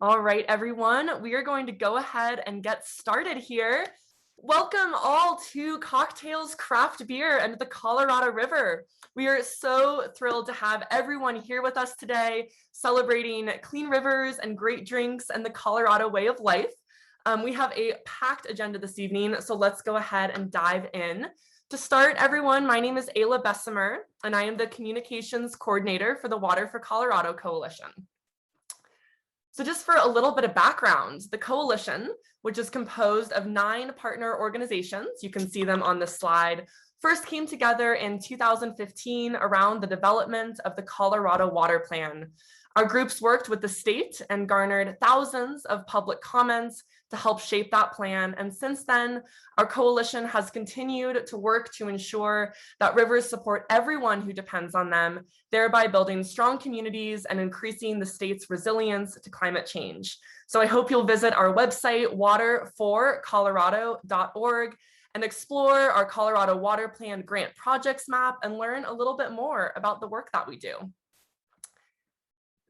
All right, everyone, we are going to go ahead and get started here. Welcome all to Cocktails, Craft Beer, and the Colorado River. We are so thrilled to have everyone here with us today, celebrating clean rivers and great drinks and the Colorado way of life. We have a packed agenda this evening, so let's go ahead and dive in. To start, everyone, my name is Ayla Bessemer, and I am the Communications Coordinator for the Water for Colorado Coalition. So just for a little bit of background, the coalition, which is composed of 9 partner organizations, you can see them on this slide, first came together in 2015 around the development of the Colorado Water Plan. Our groups worked with the state and garnered thousands of public comments to help shape that plan. And since then, our coalition has continued to work to ensure that rivers support everyone who depends on them, thereby building strong communities and increasing the state's resilience to climate change. So I hope you'll visit our website, waterforcolorado.org, and explore our Colorado Water Plan grant projects map and learn a little bit more about the work that we do.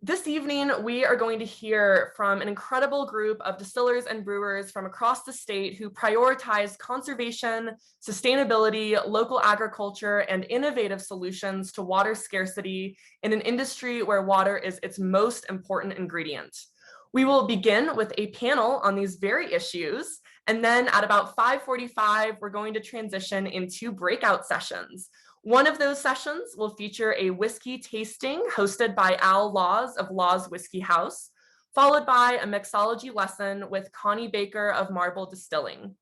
This evening, we are going to hear from an incredible group of distillers and brewers from across the state who prioritize conservation, sustainability, local agriculture, and innovative solutions to water scarcity in an industry where water is its most important ingredient. We will begin with a panel on these very issues, and then at about 5:45, we're going to transition into breakout sessions. One of those sessions will feature a whiskey tasting hosted by Al Laws of Laws Whiskey House, followed by a mixology lesson with Connie Baker of Marble Distilling.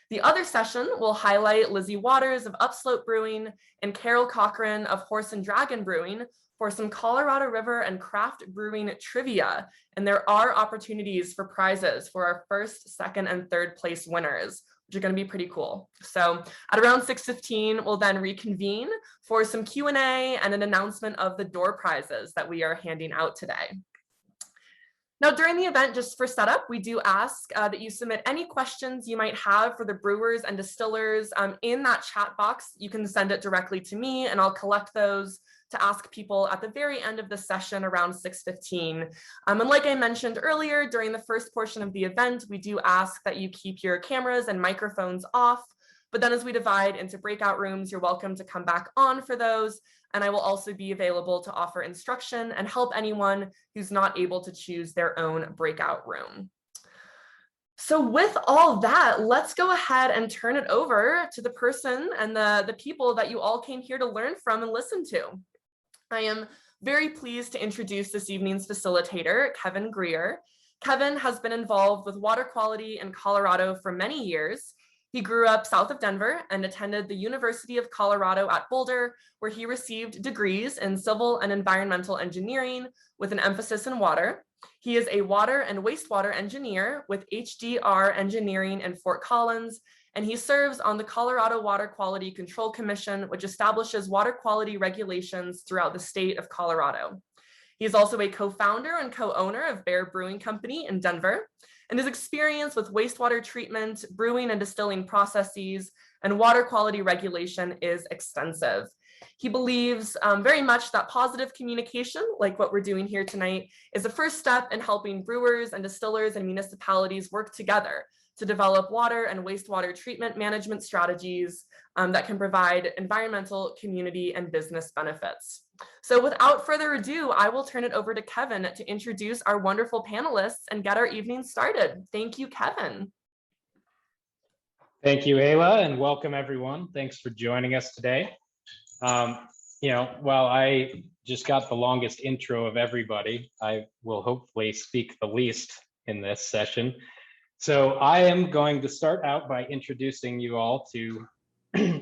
The other session will highlight Lizzy Waters of Upslope Brewing and Carol Cochran of Horse and Dragon Brewing for some Colorado River and craft brewing trivia. And there are opportunities for prizes for our first, second, and third place winners, which are going to be pretty cool. So at around 6:15, we'll then reconvene for some Q&A and an announcement of the door prizes that we are handing out today. Now, during the event, just for setup, we do ask that you submit any questions you might have for the brewers and distillers in that chat box. You can send it directly to me, and I'll collect those to ask people at the very end of the session around 6:15. And like I mentioned earlier, during the first portion of the event, we do ask that you keep your cameras and microphones off. But then as we divide into breakout rooms, you're welcome to come back on for those. And I will also be available to offer instruction and help anyone who's not able to choose their own breakout room. So with all that, let's go ahead and turn it over to the person and the people that you all came here to learn from and listen to. I am very pleased to introduce this evening's facilitator, Kevin Greer. Kevin has been involved with water quality in Colorado for many years. He grew up south of Denver and attended the University of Colorado at Boulder, where he received degrees in civil and environmental engineering with an emphasis in water. He is a water and wastewater engineer with HDR Engineering in Fort Collins, and he serves on the Colorado Water Quality Control Commission, which establishes water quality regulations throughout the state of Colorado. He is also a co-founder and co-owner of Bear Brewing Company in Denver, and his experience with wastewater treatment, brewing and distilling processes, and water quality regulation is extensive. He believes very much that positive communication, like what we're doing here tonight, is the first step in helping brewers and distillers and municipalities work together to develop water and wastewater treatment management strategies that can provide environmental, community, and business benefits. So without further ado, I will turn it over to Kevin to introduce our wonderful panelists and get our evening started. Thank you, Kevin. Thank you, Ayla, and welcome everyone. Thanks for joining us today. While I just got the longest intro of everybody, I will hopefully speak the least in this session. So I am going to start out by introducing you all to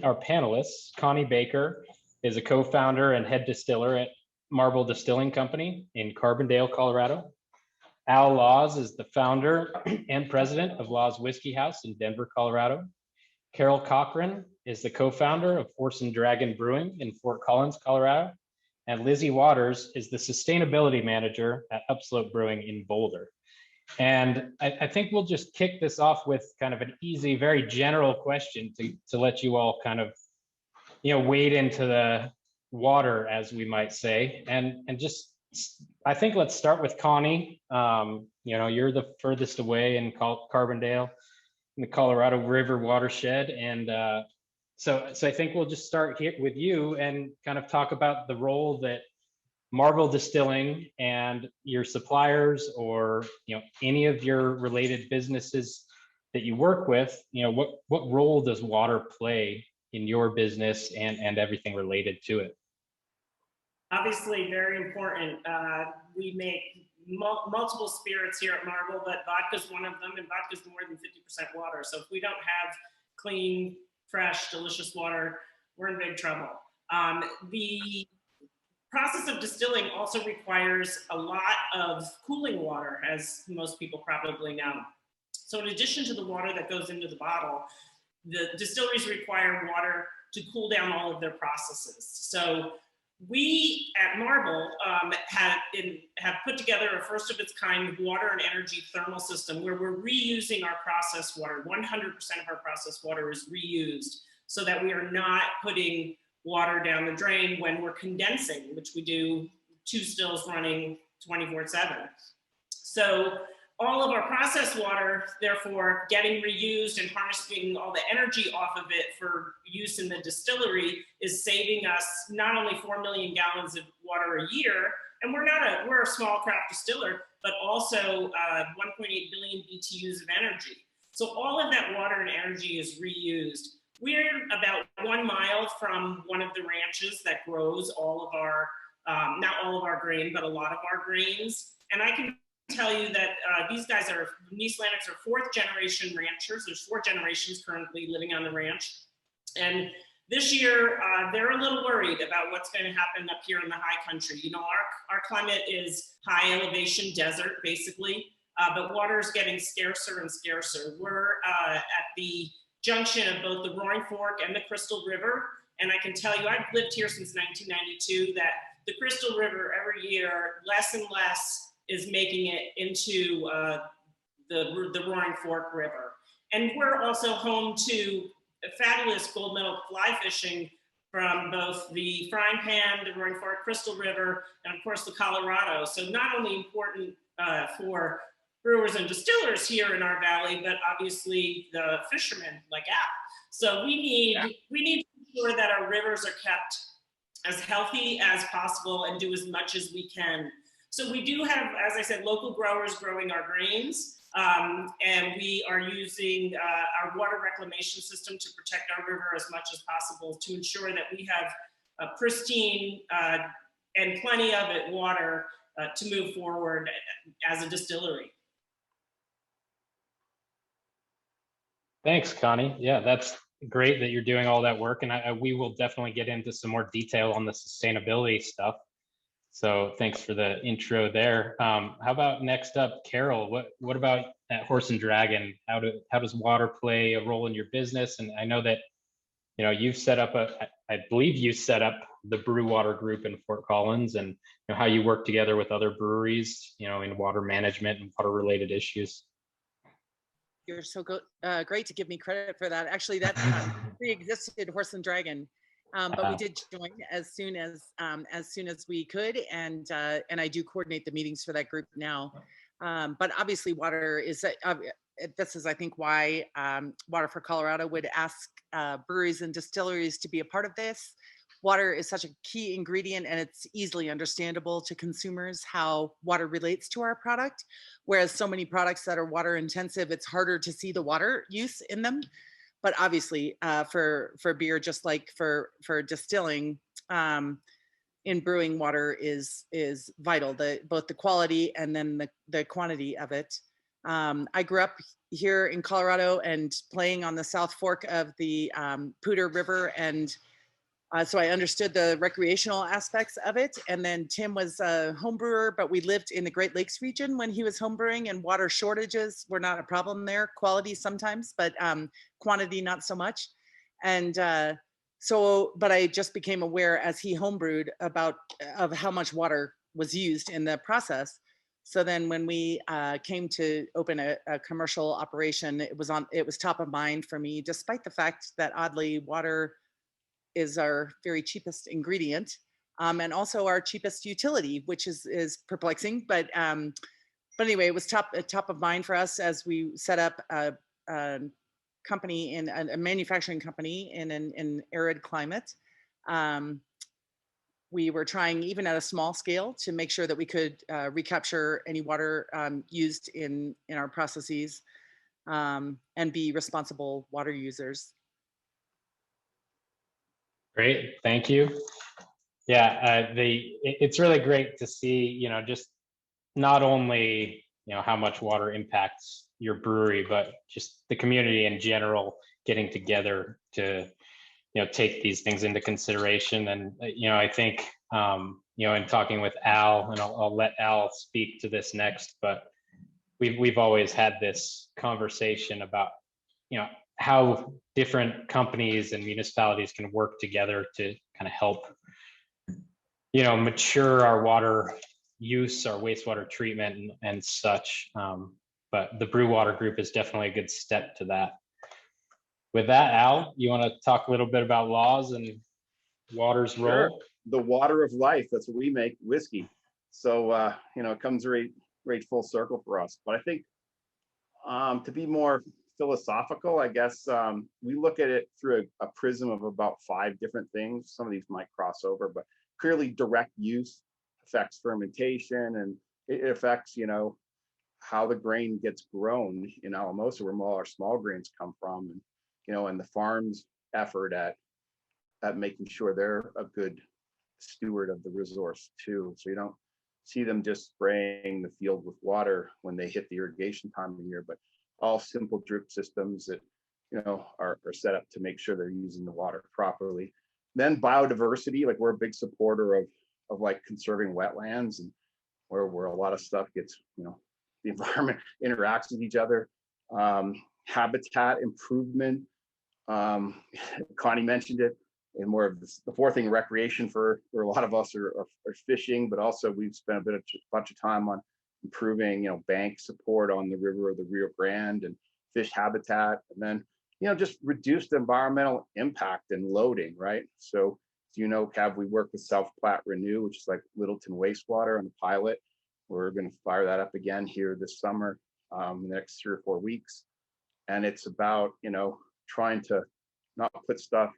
our panelists. Connie Baker is a co-founder and head distiller at Marble Distilling Company in Carbondale, Colorado. Al Laws is the founder and president of Laws Whiskey House in Denver, Colorado. Carol Cochran is the co-founder of Horse and Dragon Brewing in Fort Collins, Colorado. And Lizzy Waters is the sustainability manager at Upslope Brewing in Boulder. And I think we'll just kick this off with kind of an easy, very general question to let you all kind of, wade into the water, as we might say. And just, I think let's start with Connie. you're the furthest away in Carbondale, in the Colorado River watershed. And so I think we'll just start here with you and kind of talk about the role that Marvel Distilling and your suppliers, or any of your related businesses that you work with, what role does water play in your business and everything related to it? Obviously, very important. We make multiple spirits here at Marvel, but vodka's one of them, and vodka's more than 50% water. So if we don't have clean, fresh, delicious water, we're in big trouble. The process of distilling also requires a lot of cooling water, as most people probably know. So in addition to the water that goes into the bottle, the distilleries require water to cool down all of their processes. So we at Marble have put together a first of its kind water and energy thermal system where we're reusing our processed water. 100% of our processed water is reused so that we are not putting water down the drain when we're condensing, which we do 2 stills running 24/7. So all of our processed water, therefore, getting reused and harnessing all the energy off of it for use in the distillery is saving us not only 4 million gallons of water a year, and we're a small craft distiller, but also 1.8 billion BTUs of energy. So all of that water and energy is reused. We're about 1 mile from one of the ranches that grows all of our, not all of our grain, but a lot of our grains. And I can tell you that these guys are, Nice Landix are 4th generation ranchers. There's 4 generations currently living on the ranch. And this year, they're a little worried about what's going to happen up here in the high country. Our climate is high elevation desert, basically, but water is getting scarcer and scarcer. We're at the junction of both the Roaring Fork and the Crystal River. And I can tell you, I've lived here since 1992, that the Crystal River every year, less and less is making it into the Roaring Fork River. And we're also home to fabulous gold medal fly fishing from both the Frying Pan, the Roaring Fork, Crystal River, and of course the Colorado. So not only important for brewers and distillers here in our valley, but obviously the fishermen like Al. So we need to ensure that our rivers are kept as healthy as possible and do as much as we can. So we do have, as I said, local growers growing our grains, and we are using our water reclamation system to protect our river as much as possible to ensure that we have a pristine and plenty of it water to move forward as a distillery. Thanks, Connie. Yeah, that's great that you're doing all that work, and we will definitely get into some more detail on the sustainability stuff. So thanks for the intro there. How about next up, Carol? What about at Horse and Dragon? How does water play a role in your business? And I know that you've set up I believe you set up the Brew Water Group in Fort Collins, and how you work together with other breweries, in water management and water related issues. You're so great to give me credit for that. Actually, that pre-existed Horse and Dragon, but we did join as soon as we could, and I do coordinate the meetings for that group now. But obviously, water is this is, I think, why Water for Colorado would ask breweries and distilleries to be a part of this. Water is such a key ingredient, and it's easily understandable to consumers how water relates to our product. Whereas so many products that are water intensive, it's harder to see the water use in them. But obviously, for beer, just like for distilling, in brewing, water is vital. Both the quality and then the quantity of it. I grew up here in Colorado and playing on the South Fork of the Poudre River, and so I understood the recreational aspects of it. And then Tim was a home brewer, but we lived in the Great Lakes region when he was home brewing, and water shortages were not a problem there. Quality sometimes, but quantity not so much. And but I just became aware as he homebrewed of how much water was used in the process. So then when we came to open a commercial operation, it was top of mind for me, despite the fact that oddly water is our very cheapest ingredient, and also our cheapest utility, which is perplexing. But but anyway, it was top of mind for us as we set up a company in a manufacturing company in an arid climate. We were trying, even at a small scale, to make sure that we could recapture any water used in our processes, and be responsible water users. Great, thank you. Yeah, it's really great to see, just not only, how much water impacts your brewery, but just the community in general getting together to, take these things into consideration. And, I think, in talking with Al, and I'll let Al speak to this next, but we've always had this conversation about, how different companies and municipalities can work together to kind of help, mature our water use, our wastewater treatment and such. But the Brew Water Group is definitely a good step to that. With that, Al, you want to talk a little bit about laws and water's role? Sure. The water of life, that's what we make, whiskey. So, it comes right full circle for us. But I think to be more philosophical, I guess, we look at it through a prism of about 5 different things. Some of these might cross over, but clearly direct use affects fermentation, and it affects, how the grain gets grown in Alamosa, where all our small grains come from, and, and the farm's effort at making sure they're a good steward of the resource too. So you don't see them just spraying the field with water when they hit the irrigation time of year, but all simple drip systems that, are set up to make sure they're using the water properly. Then biodiversity, like we're a big supporter of like conserving wetlands, and where a lot of stuff gets, the environment interacts with each other. Habitat improvement. Connie mentioned it, and more of the 4th thing, recreation for a lot of us are fishing, but also we've spent a bunch of time on improving, bank support on the river of the Rio Grande and fish habitat, and then, just reduced environmental impact and loading, right? So, Cav, we work with South Platte Renew, which is like Littleton wastewater on the pilot. We're going to fire that up again here this summer, in the next 3 or 4 weeks. And it's about, trying to not put stuff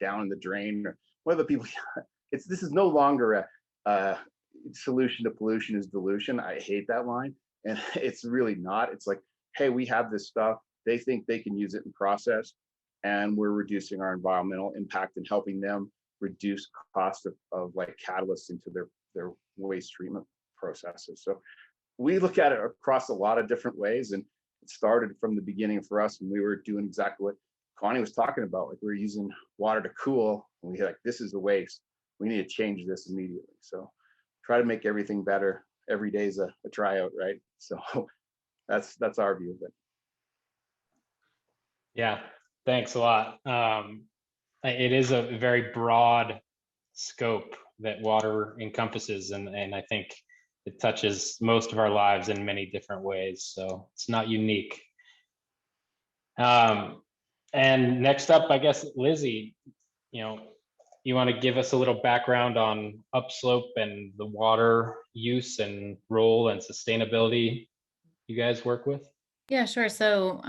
down in the drain, or whether people, this is no longer a solution to pollution is dilution. I hate that line. And it's really not. It's like, hey, we have this stuff. They think they can use it in process, and we're reducing our environmental impact and helping them reduce cost of like catalysts into their waste treatment processes. So we look at it across a lot of different ways, and it started from the beginning for us when we were doing exactly what Connie was talking about. Like, we were using water to cool, and we like, this is the waste. We need to change this immediately. So try to make everything better. Every day is a tryout, right? So that's our view of it. Yeah, thanks a lot. It is a very broad scope that water encompasses, and I think it touches most of our lives in many different ways. So it's not unique. And next up, I guess, Lizzy, you want to give us a little background on Upslope and the water use and role and sustainability you guys work with? Yeah, sure. So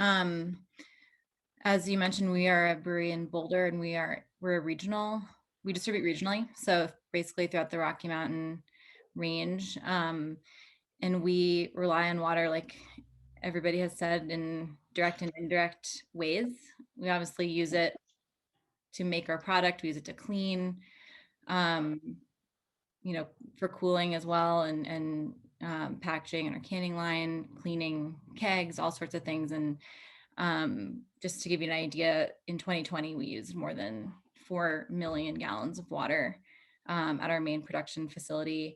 as you mentioned, we are a brewery in Boulder, and we're a regional. We distribute regionally, so basically throughout the Rocky Mountain range, and we rely on water, like everybody has said, in direct and indirect ways. We obviously use it to make our product. We use it to clean, for cooling as well, and packaging and our canning line, cleaning kegs, all sorts of things. And just to give you an idea, in 2020, we used more than 4 million gallons of water at our main production facility.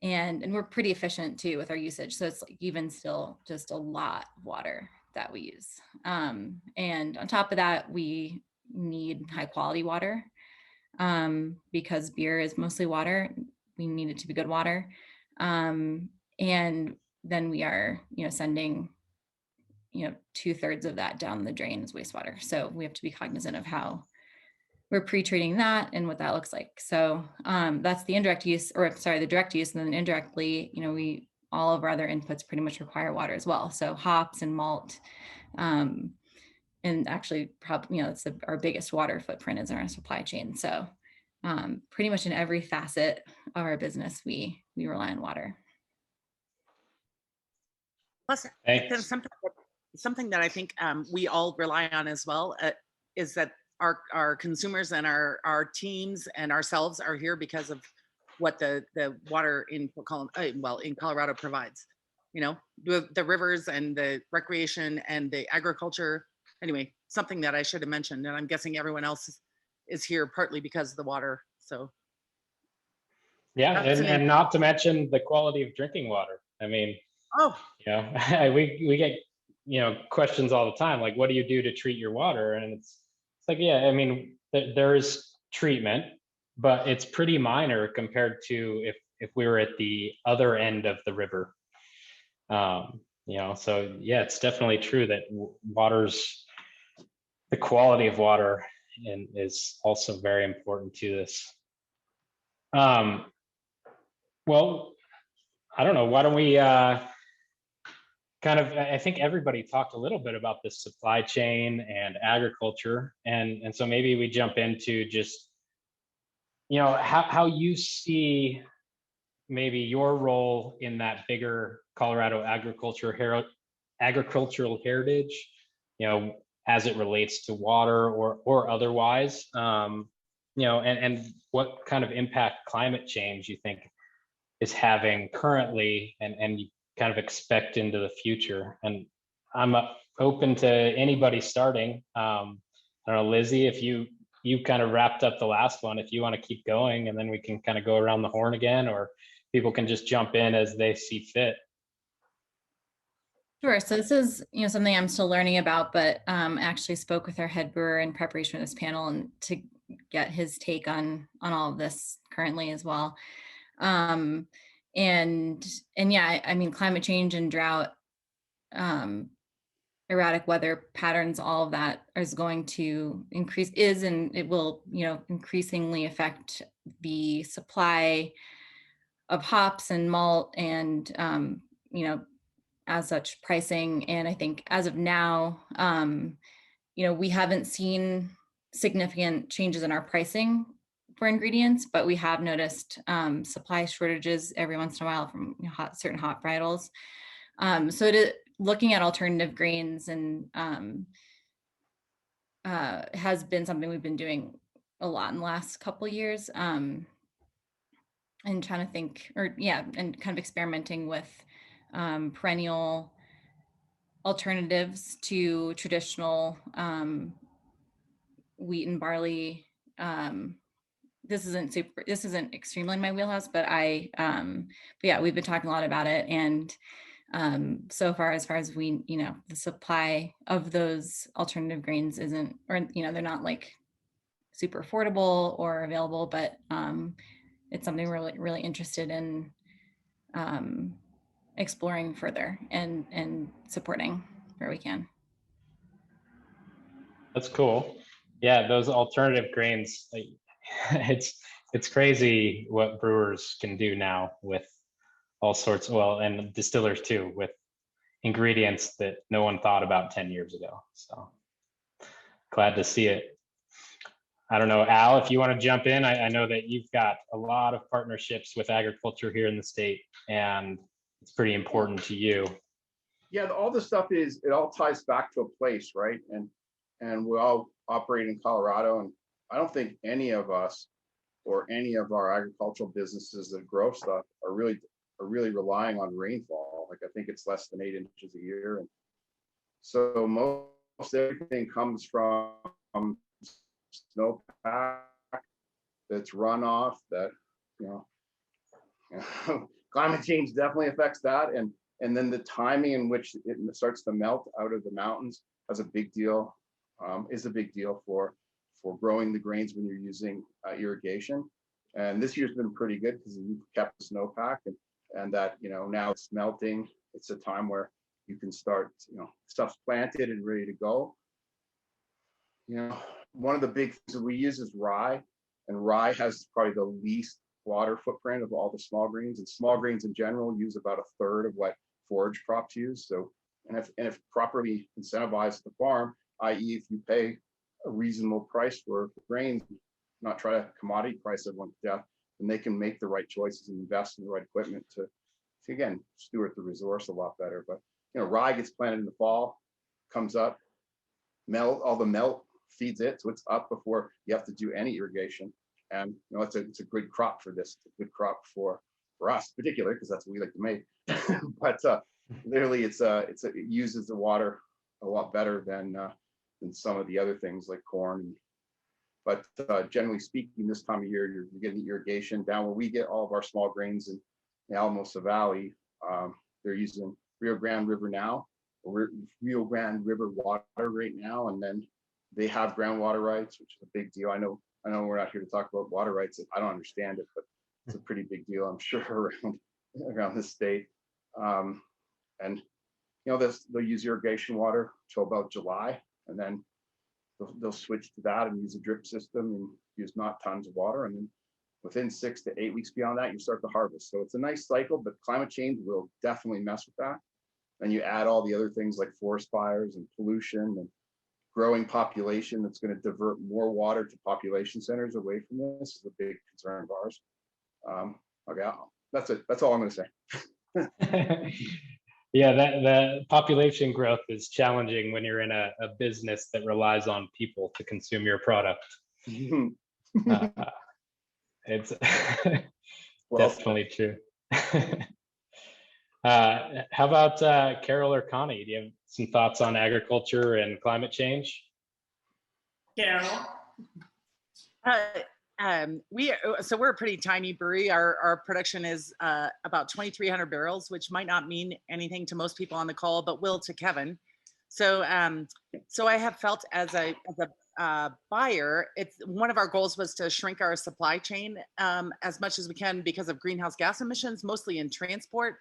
And we're pretty efficient too with our usage. So it's like even still just a lot of water that we use. And on top of that, we need high quality water because beer is mostly water. We need it to be good water. And then we are, sending 2/3 of that down the drain as wastewater. So we have to be cognizant of how we're pre-treating that and what that looks like. So that's the indirect use, the direct use. And then indirectly, we all of our other inputs pretty much require water as well. So hops and malt, and actually probably, it's our biggest water footprint is in our supply chain. So pretty much in every facet of our business, we rely on water. Plus, there's something that I think we all rely on as well, is that our consumers and our teams and ourselves are here because of what the water in Colorado provides. The rivers and the recreation and the agriculture. Anyway, something that I should have mentioned, and I'm guessing everyone else is here partly because of the water. So yeah, and not to mention the quality of drinking water. I mean, we get questions all the time, like, what do you do to treat your water? And it's like, yeah, I mean, there's treatment, but it's pretty minor compared to if we were at the other end of the river. So yeah, it's definitely true that the quality of water is also very important to this. Well, I don't know, why don't we I think everybody talked a little bit about the supply chain and agriculture. And so maybe we jump into just, how you see maybe your role in that bigger Colorado agricultural heritage, as it relates to water or otherwise, and what kind of impact climate change you think is having currently and you kind of expect into the future. And I'm open to anybody starting. I don't know, Lizzy, if you kind of wrapped up the last one, if you want to keep going, and then we can kind of go around the horn again, or people can just jump in as they see fit. Sure. So this is, something I'm still learning about, but actually spoke with our head brewer in preparation for this panel and to get his take on all of this currently as well. And yeah, I mean, climate change and drought, erratic weather patterns, all of that is going to increase, and it will, increasingly affect the supply of hops and malt and, as such pricing. And I think as of now, we haven't seen significant changes in our pricing for ingredients, but we have noticed supply shortages every once in a while from certain hop varietals. So it is looking at alternative grains and has been something we've been doing a lot in the last couple of years, and trying to think, and kind of experimenting with perennial alternatives to traditional wheat and barley. This isn't extremely in my wheelhouse, but we've been talking a lot about it. And so far as we, the supply of those alternative grains isn't, or, they're not like super affordable or available, but it's something we're really, really interested in exploring further and supporting where we can. That's cool. Yeah, those alternative grains, it's crazy what brewers can do now with all sorts, and distillers too, with ingredients that no one thought about 10 years ago. So glad to see it. I don't know, Al, if you want to jump in. I know that you've got a lot of partnerships with agriculture here in the state, and it's pretty important to you. Yeah, all this stuff it all ties back to a place, right? And we all operate in Colorado, and I don't think any of us or any of our agricultural businesses that grow stuff are really relying on rainfall. Like, I think it's less than 8 inches a year, and so most everything comes from snowpack that's runoff. That climate change definitely affects that, and then the timing in which it starts to melt out of the mountains is a big deal for growing the grains when you're using irrigation. And this year's been pretty good because we kept the snowpack, and that now it's melting. It's a time where you can start, stuff's planted and ready to go. One of the big things that we use is rye, and rye has probably the least water footprint of all the small grains, and small grains in general use about a third of what forage crops use. So, and if properly incentivized at the farm, i.e. if you pay a reasonable price for grains, not try to commodity price everyone to death, then they can make the right choices and invest in the right equipment to again, steward the resource a lot better. But, you know, rye gets planted in the fall, comes up, all the melt feeds it. So it's up before you have to do any irrigation. And, you know, it's a good crop for this. It's a good crop for us, particularly, because that's what we like to make. But literally, it uses the water a lot better than some of the other things like corn. But generally speaking, this time of year, you're getting the irrigation down where we get all of our small grains in the Alamosa Valley. They're using Rio Grande River now, or Rio Grande River water right now, and then they have groundwater rights, which is a big deal. I know we're not here to talk about water rights. I don't understand it, but it's a pretty big deal, I'm sure, around this state. And you know, they'll use irrigation water till about July, and then they'll switch to that and use a drip system and use not tons of water, and then within 6 to 8 weeks beyond that, you start to harvest. So it's a nice cycle, but climate change will definitely mess with that. And you add all the other things like forest fires and pollution and growing population that's going to divert more water to population centers away from this is a big concern of ours. Okay, that's it. That's all I'm going to say. Yeah, the population growth is challenging when you're in a business that relies on people to consume your product. It's Well, definitely true. How about Carol or Connie? Do you have some thoughts on agriculture and climate change? Carol? We're a pretty tiny brewery. Our production is about 2,300 barrels, which might not mean anything to most people on the call, but will to Kevin. So I have felt as a buyer, it's one of our goals was to shrink our supply chain as much as we can because of greenhouse gas emissions, mostly in transport.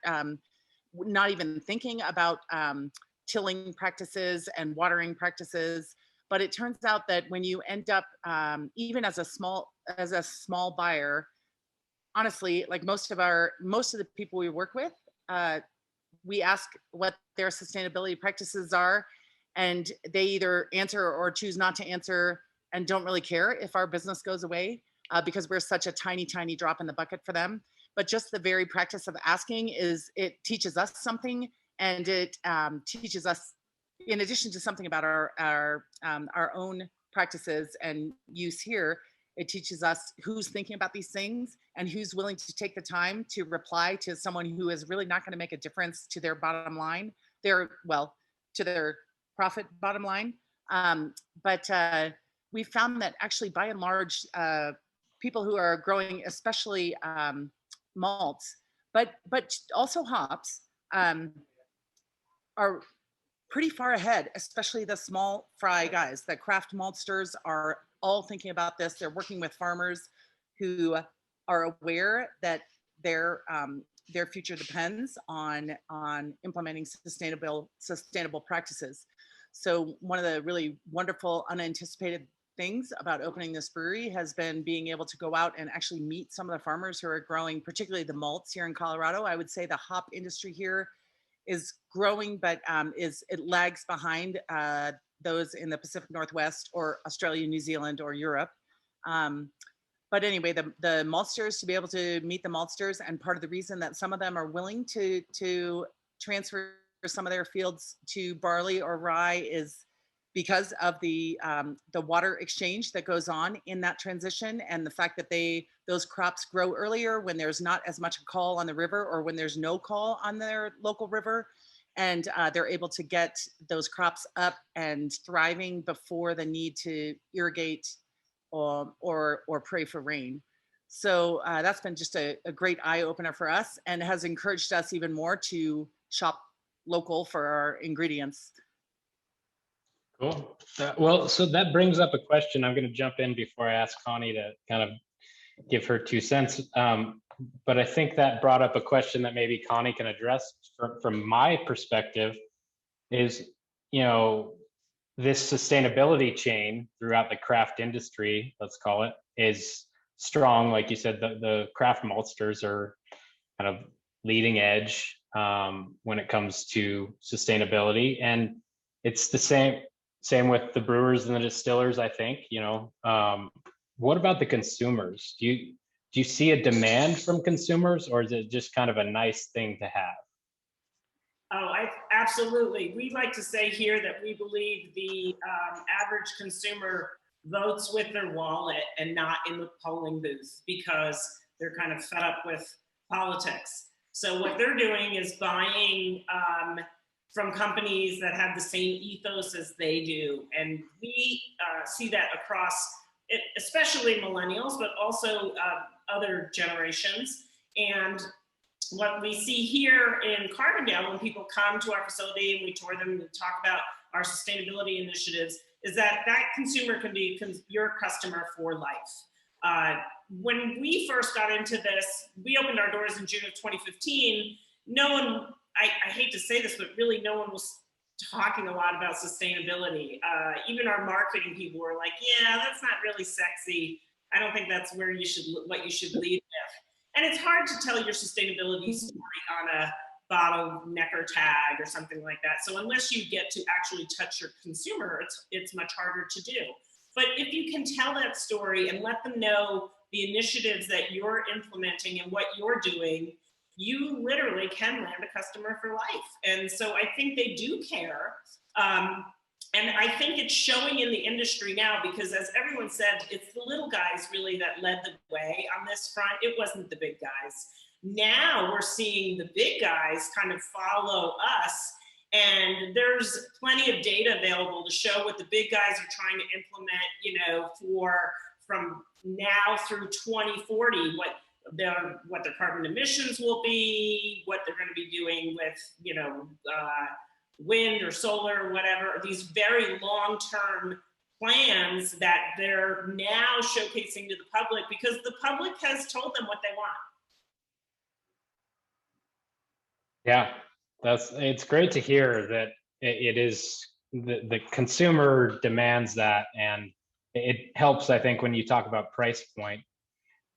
Not even thinking about tilling practices and watering practices. But it turns out that when you end up, even as a small buyer, honestly, like most of the people we work with, we ask what their sustainability practices are, and they either answer or choose not to answer and don't really care if our business goes away because we're such a tiny drop in the bucket for them. But just the very practice of asking it teaches us something, and it teaches us, in addition to something about our own practices and use here, it teaches us who's thinking about these things and who's willing to take the time to reply to someone who is really not going to make a difference to their bottom line, to their profit bottom line. But we found that actually, by and large, people who are growing, especially malts, but also hops, are pretty far ahead, especially the small fry guys. The craft maltsters are all thinking about this. They're working with farmers who are aware that their future depends on implementing sustainable practices. So one of the really wonderful unanticipated things about opening this brewery has been being able to go out and actually meet some of the farmers who are growing, particularly the malts here in Colorado. I would say the hop industry here is growing, but it lags behind those in the Pacific Northwest or Australia, New Zealand, or Europe. But anyway, the maltsters, to be able to meet the maltsters, and part of the reason that some of them are willing to transfer some of their fields to barley or rye is because of the water exchange that goes on in that transition, and the fact that those crops grow earlier when there's not as much a call on the river, or when there's no call on their local river, and they're able to get those crops up and thriving before the need to irrigate or pray for rain. So that's been just a great eye opener for us, and has encouraged us even more to shop local for our ingredients. Cool. Well, so that brings up a question. I'm going to jump in before I ask Connie to kind of give her 2 cents. But I think that brought up a question that maybe Connie can address from my perspective is, this sustainability chain throughout the craft industry, let's call it, is strong. Like you said, the craft maltsters are kind of leading edge when it comes to sustainability, and it's the same with the brewers and the distillers, I think. What about the consumers? Do you see a demand from consumers, or is it just kind of a nice thing to have? Oh, absolutely. We like to say here that we believe the average consumer votes with their wallet and not in the polling booth, because they're kind of fed up with politics. So what they're doing is buying from companies that have the same ethos as they do. And we see that across, especially millennials, but also other generations. And what we see here in Carbondale, when people come to our facility and we tour them and talk about our sustainability initiatives, is that consumer can be your customer for life. When we first got into this, we opened our doors in June of 2015. No one, I hate to say this, but really no one was talking a lot about sustainability. Even our marketing people were like, yeah, that's not really sexy. I don't think that's what you should lead with. And it's hard to tell your sustainability story on a bottle necker tag or something like that. So unless you get to actually touch your consumer, it's much harder to do. But if you can tell that story and let them know the initiatives that you're implementing and what you're doing, you literally can land a customer for life. And so I think they do care. And I think it's showing in the industry now, because as everyone said, it's the little guys really that led the way on this front. It wasn't the big guys. Now we're seeing the big guys kind of follow us, and there's plenty of data available to show what the big guys are trying to implement, from now through 2040, what their carbon emissions will be, what they're going to be doing with, wind or solar or whatever, these very long-term plans that they're now showcasing to the public, because the public has told them what they want. Yeah, it's great to hear that it is the consumer demands that, and it helps, I think, when you talk about price point.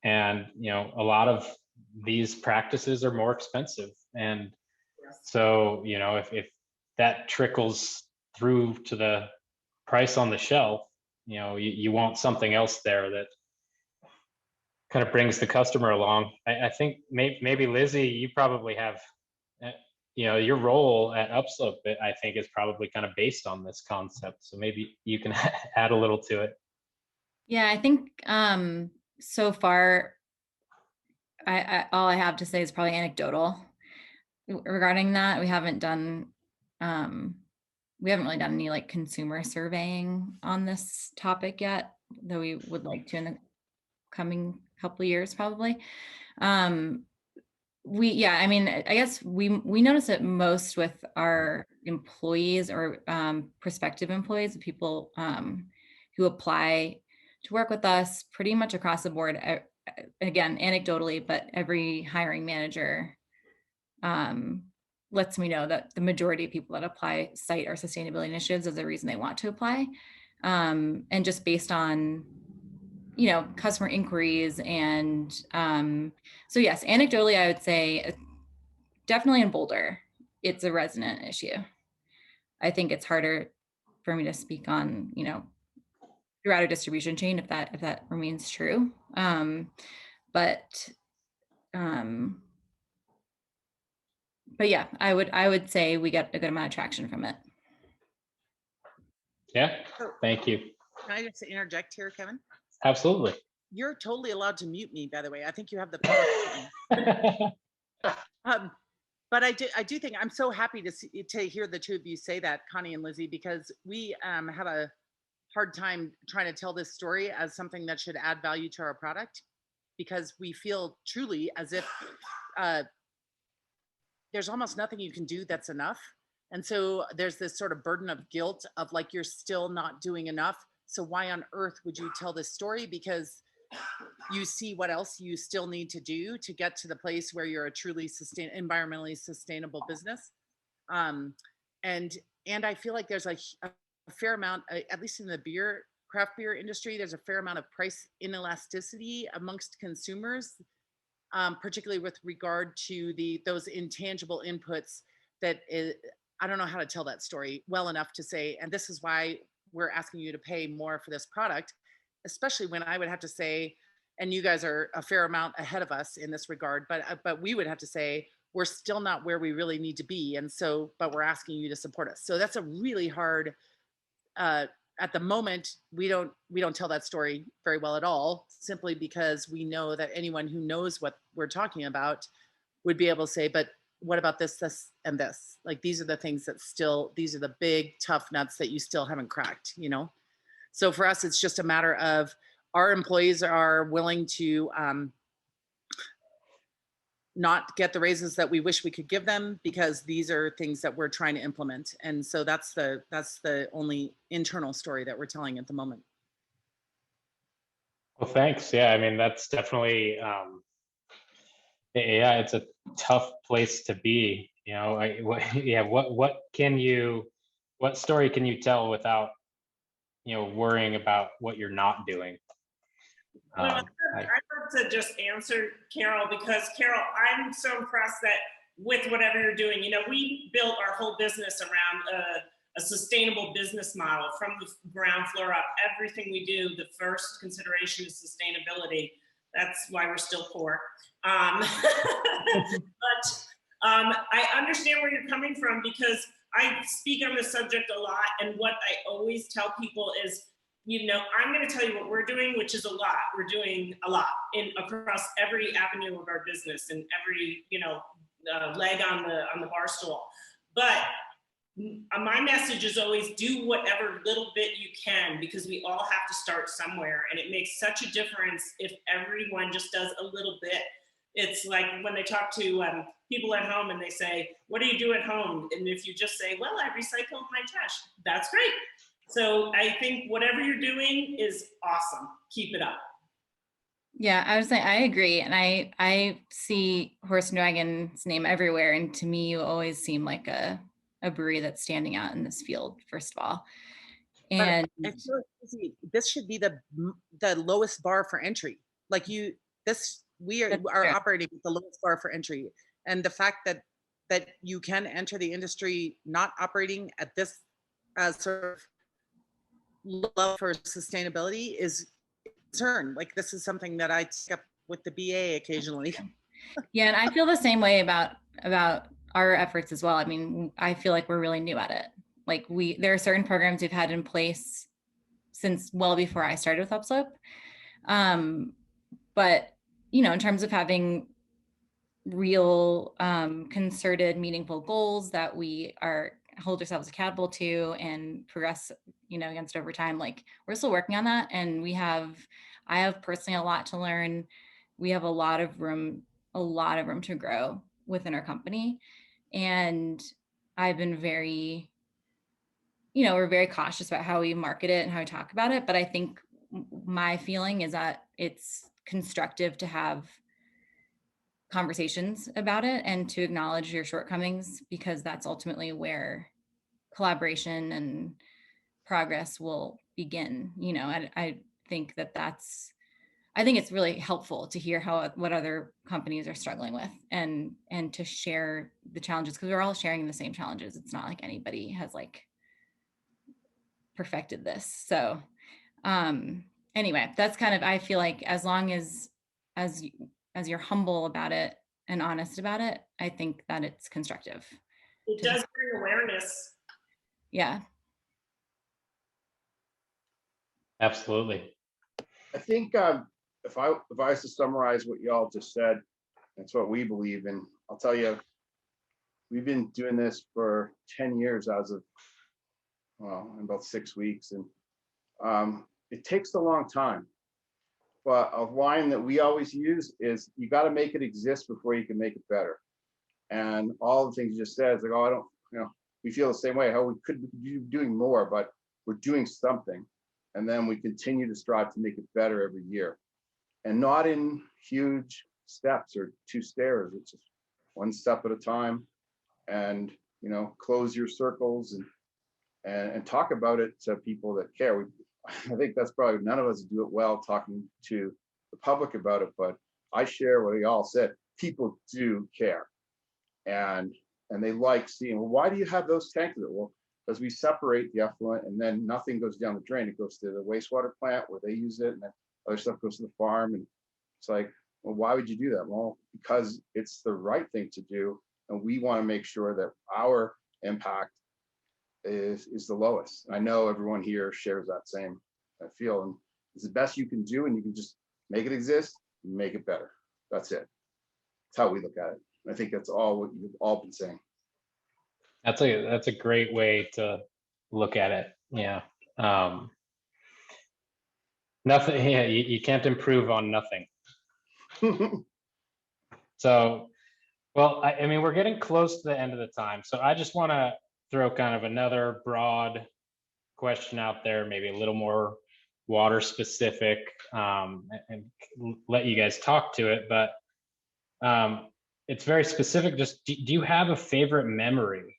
And a lot of these practices are more expensive, and so if that trickles through to the price on the shelf, you want something else there that kind of brings the customer along. I think maybe Lizzy, you probably have, your role at Upslope, I think, is probably kind of based on this concept. So maybe you can add a little to it. Yeah, I think so far, all I have to say is probably anecdotal regarding that. We haven't really done any like consumer surveying on this topic yet, though we would like to in the coming couple of years, probably. I guess we notice it most with our employees or prospective employees, people who apply to work with us pretty much across the board. Again, anecdotally, but every hiring manager lets me know that the majority of people that apply cite our sustainability initiatives as the reason they want to apply. And just based on, customer inquiries. And so yes, anecdotally, I would say definitely in Boulder, it's a resident issue. I think it's harder for me to speak on, throughout a distribution chain, if that remains true. But yeah, I would say we get a good amount of traction from it. Yeah, thank you. Can I just interject here, Kevin? Absolutely. You're totally allowed to mute me, by the way. I think you have the power. But I do think I'm so happy to hear the two of you say that, Connie and Lizzy, because we have a hard time trying to tell this story as something that should add value to our product, because we feel truly as if there's almost nothing you can do that's enough. And so there's this sort of burden of guilt of like, you're still not doing enough. So why on earth would you tell this story? Because you see what else you still need to do to get to the place where you're a truly environmentally sustainable business. And I feel like there's a fair amount, at least in the beer craft beer industry, there's a fair amount of price inelasticity amongst consumers, particularly with regard to those intangible inputs that I don't know how to tell that story well enough to say, and this is why we're asking you to pay more for this product, especially when I would have to say, and you guys are a fair amount ahead of us in this regard, but we would have to say, we're still not where we really need to be. And so, but we're asking you to support us. So that's a really hard, at the moment, we don't tell that story very well at all, simply because we know that anyone who knows what we're talking about would be able to say, but what about this, this, and this? Like, these are the things that still, these are the big, tough nuts that you still haven't cracked, you know? So for us, it's just a matter of our employees are willing to not get the raises that we wish we could give them, because these are things that we're trying to implement. And so that's the only internal story that we're telling at the moment. Well, thanks. Yeah, I mean, that's definitely, yeah, it's a tough place to be. You know, what story can you tell without, you know, worrying about what you're not doing? I'd love to just answer Carol, because Carol, I'm so impressed that with whatever you're doing, you know, we built our whole business around a sustainable business model from the ground floor up. Everything we do, the first consideration is sustainability. That's why we're still poor. But I understand where you're coming from, because I speak on this subject a lot. And what I always tell people is, you know, I'm going to tell you what we're doing, which is a lot. We're doing a lot across every avenue of our business and every, you know, leg on the bar stool. But my message is always do whatever little bit you can, because we all have to start somewhere, and it makes such a difference if everyone just does a little bit. It's like when they talk to people at home and they say, what do you do at home? And if you just say, well, I recycle my trash, that's great. So I think whatever you're doing is awesome. Keep it up. Yeah, I would say I agree. And I see Horse and Dragon's name everywhere. And to me, you always seem like a brewery that's standing out in this field, first of all. And but I feel like this should be the lowest bar for entry. Like we are operating at the lowest bar for entry. And the fact that you can enter the industry not operating at this sort of level for sustainability is a concern. Like, this is something that I take up with the BA occasionally. Yeah, and I feel the same way about our efforts as well. I mean, I feel like we're really new at it. Like, there are certain programs we've had in place since well before I started with Upslope. But, you know, in terms of having real concerted, meaningful goals that we hold ourselves accountable to and progress, you know, against over time, like, we're still working on that. And I have personally a lot to learn. We have a lot of room to grow within our company. And I've been very, you know, we're very cautious about how we market it and how we talk about it. But I think my feeling is that it's constructive to have conversations about it and to acknowledge your shortcomings, because that's ultimately where collaboration and progress will begin. You know, I think I think it's really helpful to hear what other companies are struggling with and to share the challenges, because we're all sharing the same challenges. It's not like anybody has like perfected this. So anyway, that's kind of, I feel like as long as you're humble about it and honest about it, I think that it's constructive. It does bring awareness. Yeah. Absolutely. I think if I was to summarize what y'all just said, that's what we believe in. I'll tell you, we've been doing this for 10 years as of, well, in about 6 weeks. And it takes a long time. But a line that we always use is, you got to make it exist before you can make it better. And all the things you just said, is like, oh, I don't, you know, we feel the same way, how we could be doing more, but we're doing something. And then we continue to strive to make it better every year. And not in huge steps or 2 stairs. It's just 1 step at a time. And, you know, close your circles and talk about it to people that care. I think that's probably, none of us do it well talking to the public about it, but I share what y'all said. People do care. And they like seeing, well, why do you have those tanks? Well, because we separate the effluent and then nothing goes down the drain. It goes to the wastewater plant where they use it, and then other stuff goes to the farm. And it's like, well, why would you do that? Well, because it's the right thing to do. And we want to make sure that our impact is the lowest. I know everyone here shares that same feel, and it's the best you can do, and you can just make it exist, make it better. That's it. That's how we look at it. I think that's all what you've all been saying. That's a great way to look at it. Yeah. Nothing. Yeah, you can't improve on nothing. So, well, I mean, we're getting close to the end of the time, so I just want to throw kind of another broad question out there, maybe a little more water specific, and let you guys talk to it. But it's very specific. Just do you have a favorite memory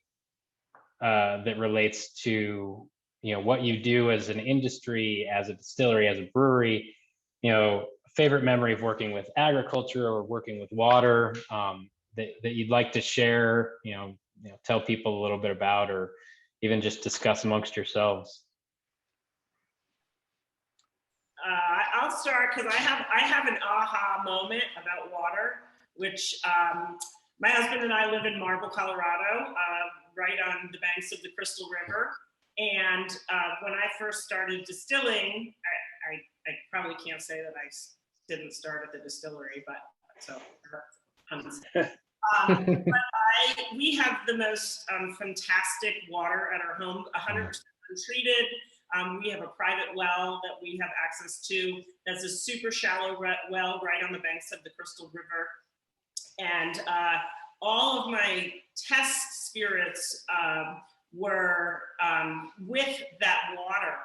that relates to, you know, what you do as an industry, as a distillery, as a brewery? You know, favorite memory of working with agriculture or working with water that you'd like to share, you know, tell people a little bit about, or even just discuss amongst yourselves. I'll start because I have an aha moment about water, which my husband and I live in Marble, Colorado, right on the banks of the Crystal River. And when I first started distilling, I probably can't say that I didn't start at the distillery, but so. We have the most fantastic water at our home, 100% untreated. We have a private well that we have access to. That's a super shallow well right on the banks of the Crystal River. And all of my test spirits were with that water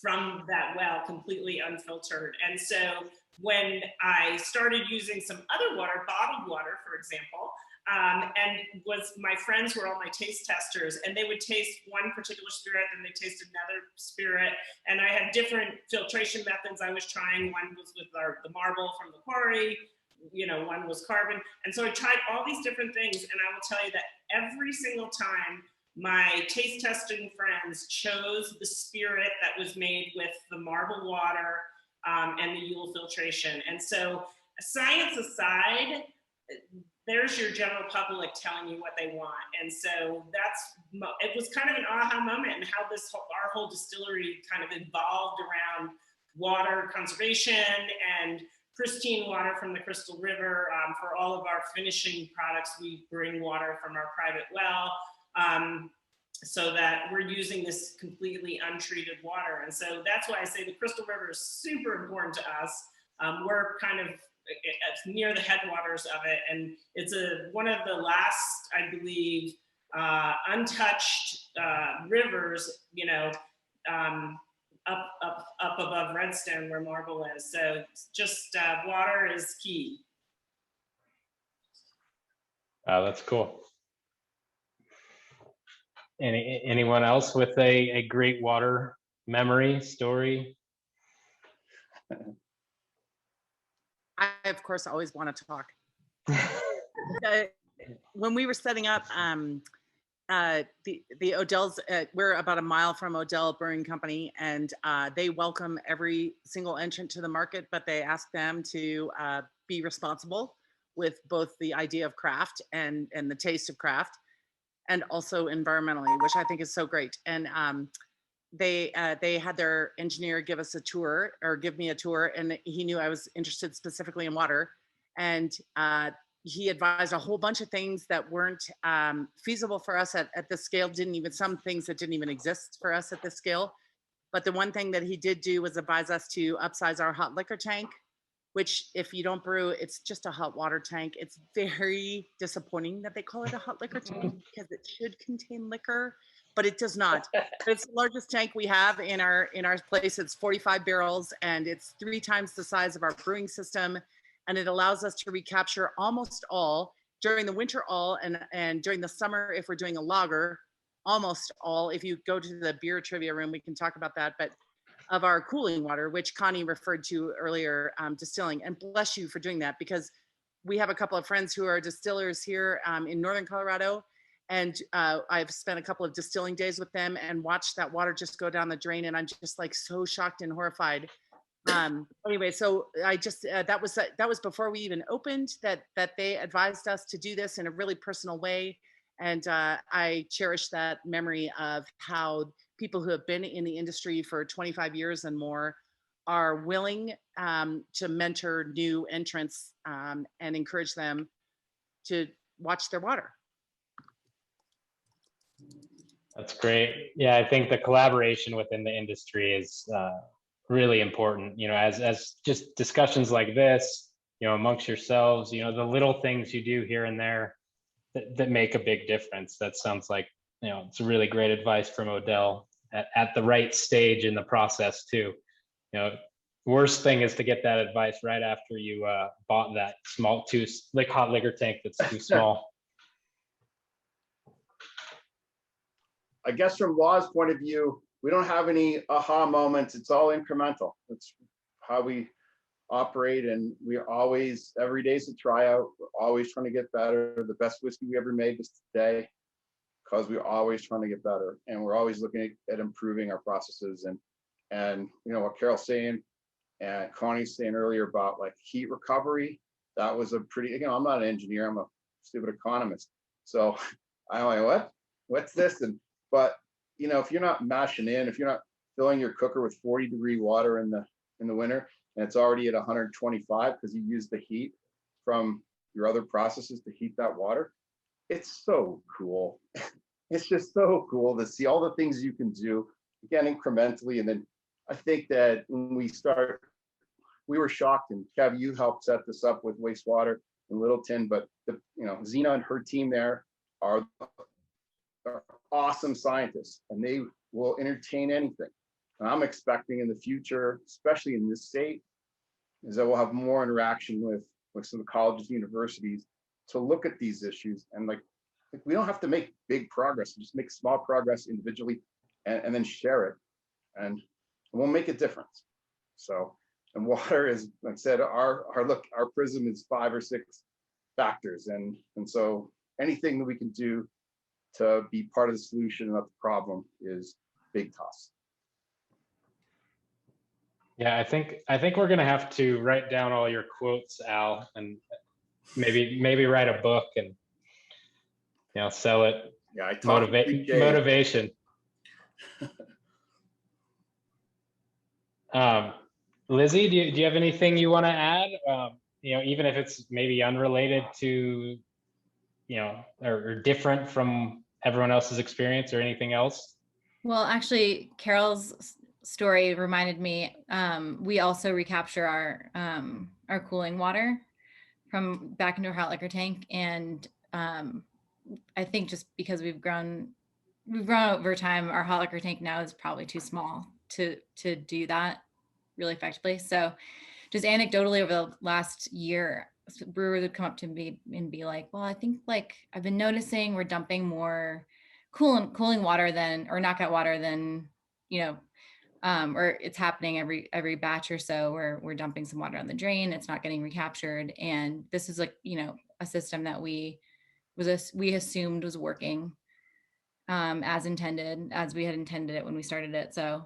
from that well, completely unfiltered. And so when I started using some other water, bottled water, for example, and my friends were all my taste testers, and they would taste one particular spirit, and they tasted another spirit, and I had different filtration methods I was trying. One was with the marble from the quarry, you know, one was carbon, and so I tried all these different things, and I will tell you that every single time my taste testing friends chose the spirit that was made with the marble water and the Yule filtration. And so, science aside, there's your general public telling you what they want. And so it was kind of an aha moment in how our whole distillery kind of evolved around water conservation and pristine water from the Crystal River. For all of our finishing products, we bring water from our private well, so that we're using this completely untreated water. And so that's why I say the Crystal River is super important to us. We're kind of near the headwaters of it, and it's one of the last, I believe, untouched rivers, you know, up above Redstone where Marble is. So just water is key. That's cool. Anyone else with a great water memory story? I, of course, always want to talk. When we were setting up the Odell's, we're about a mile from Odell Brewing Company, and they welcome every single entrant to the market, but they ask them to be responsible with both the idea of craft and the taste of craft, and also environmentally, which I think is so great. And they had their engineer give us a tour, or give me a tour, and he knew I was interested specifically in water. And he advised a whole bunch of things that weren't feasible for us at this scale, some things that didn't even exist for us at this scale. But the one thing that he did do was advise us to upsize our hot liquor tank, which, if you don't brew, it's just a hot water tank. It's very disappointing that they call it a hot liquor tank, because it should contain liquor, but it does not. It's the largest tank we have in our place. It's 45 barrels, and it's 3 times the size of our brewing system. And it allows us to recapture almost all during the winter, and during the summer, if we're doing a lager, almost all. If you go to the beer trivia room, we can talk about that. But of our cooling water, which Connie referred to earlier, distilling. And bless you for doing that, because we have a couple of friends who are distillers here in Northern Colorado. And I've spent a couple of distilling days with them and watched that water just go down the drain. And I'm just like so shocked and horrified. Anyway, so I just, that was before we even opened, that they advised us to do this in a really personal way. And I cherish that memory of how people who have been in the industry for 25 years and more are willing to mentor new entrants and encourage them to watch their water. That's great. Yeah, I think the collaboration within the industry is really important, as just discussions like this, amongst yourselves, the little things you do here and there that make a big difference. That sounds like, it's really great advice from Odell at the right stage in the process too. Worst thing is to get that advice right after you bought that small hot liquor tank that's too small. I guess from Law's point of view, we don't have any aha moments. It's all incremental. It's how we operate, and we always, every day is a tryout. We're always trying to get better. The best whiskey we ever made was today, because we're always trying to get better, and we're always looking at improving our processes. And what Carol's saying and Connie's saying earlier about like heat recovery, that was a pretty, I'm not an engineer, I'm a stupid economist. So I'm like, what's this? But if you're not mashing in, if you're not filling your cooker with 40-degree water in the winter, and it's already at 125 because you use the heat from your other processes to heat that water, it's so cool. It's just so cool to see all the things you can do, again, incrementally. And then I think that when we were shocked, and Kev, you helped set this up with wastewater in Littleton, but Zena and her team there are awesome scientists, and they will entertain anything. And I'm expecting in the future, especially in this state, is that we'll have more interaction with some colleges and universities to look at these issues. And like we don't have to make big progress, just make small progress individually and then share it, and we'll make a difference. So, and water is, like I said, our prism is 5 or 6 factors, and so anything that we can do to be part of the solution and not the problem is big toss. Yeah, I think we're gonna have to write down all your quotes, Al, and maybe write a book and sell it. Yeah, Motivation. Lizzy, do you have anything you want to add? Even if it's maybe unrelated to, or different from everyone else's experience or anything else? Well, actually, Carol's story reminded me, we also recapture our cooling water from back into our hot liquor tank. And I think just because we've grown over time, our hot liquor tank now is probably too small to do that really effectively. So just anecdotally over the last year, brewers would come up to me and be like, well, I think like I've been noticing we're dumping more cooling water or knockout water than, or it's happening every batch or so where we're dumping some water on the drain. It's not getting recaptured. And this is like, a system that we assumed was working as intended, as we had intended it when we started it. So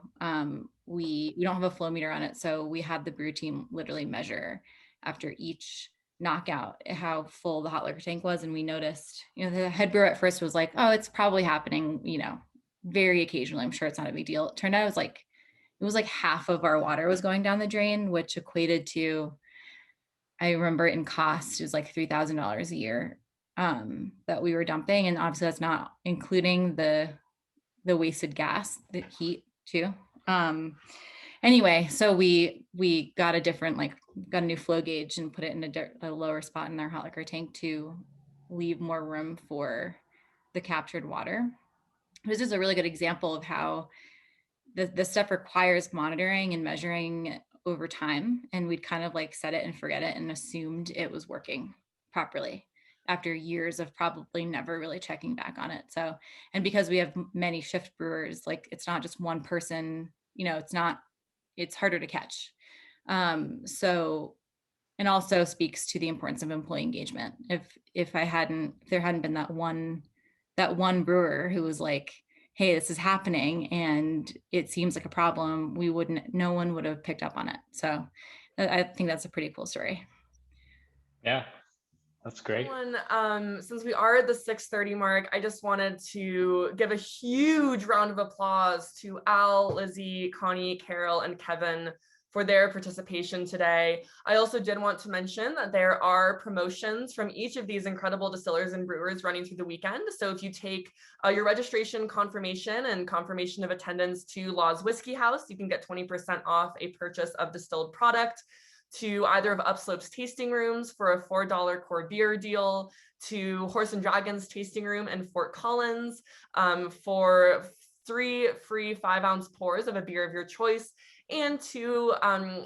we don't have a flow meter on it. So we had the brew team literally measure after each knockout how full the hot liquor tank was. And we noticed, the head brewer at first was like, oh, it's probably happening, very occasionally. I'm sure it's not a big deal. It turned out it was like half of our water was going down the drain, which equated to, I remember in cost, it was like $3,000 a year that we were dumping. And obviously that's not including the wasted gas, the heat too. Anyway, so we got got a new flow gauge and put it in a lower spot in our hot liquor tank to leave more room for the captured water. This is a really good example of how the stuff requires monitoring and measuring over time. And we'd kind of like set it and forget it and assumed it was working properly after years of probably never really checking back on it. So, and because we have many shift brewers, like it's not just one person, it's not it's harder to catch. So, and also speaks to the importance of employee engagement. If there hadn't been that one brewer who was like, hey, this is happening and it seems like a problem, no one would have picked up on it. So I think that's a pretty cool story. Yeah, that's great. Since we are at the 6:30 mark, I just wanted to give a huge round of applause to Al, Lizzy, Connie, Carol, and Kevin for their participation today. I also did want to mention that there are promotions from each of these incredible distillers and brewers running through the weekend. So if you take your registration confirmation and confirmation of attendance to Law's Whiskey House, you can get 20% off a purchase of distilled product, to either of Upslope's tasting rooms for a $4 core beer deal, to Horse and Dragons tasting room in Fort Collins for 3 free 5-ounce pours of a beer of your choice, and to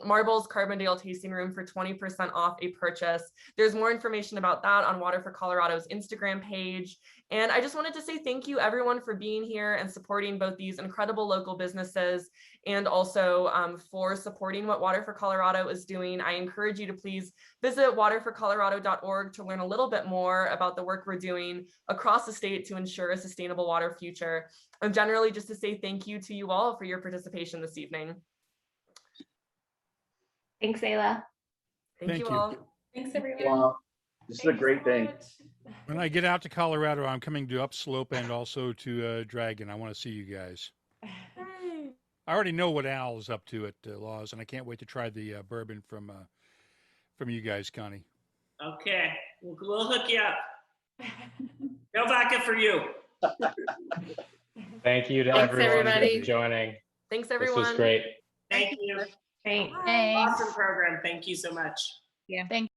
Marble's Carbondale tasting room for 20% off a purchase. There's more information about that on Water for Colorado's Instagram page. And I just wanted to say thank you everyone for being here and supporting both these incredible local businesses and also for supporting what Water for Colorado is doing. I encourage you to please visit waterforcolorado.org to learn a little bit more about the work we're doing across the state to ensure a sustainable water future. And generally just to say thank you to you all for your participation this evening. Thanks, Ayla. Thank you all. Thanks, everyone. Wow, this is a great thing. When I get out to Colorado, I'm coming to Upslope and also to Dragon. I want to see you guys. Yay. I already know what Al is up to at Laws, and I can't wait to try the bourbon from you guys, Connie. Okay, we'll hook you up. No vodka for you. Thank you to Thanks, everyone everybody. for joining. Thanks, This everyone. was great. Thank you. Thanks. Awesome program. Thank you so much. Thank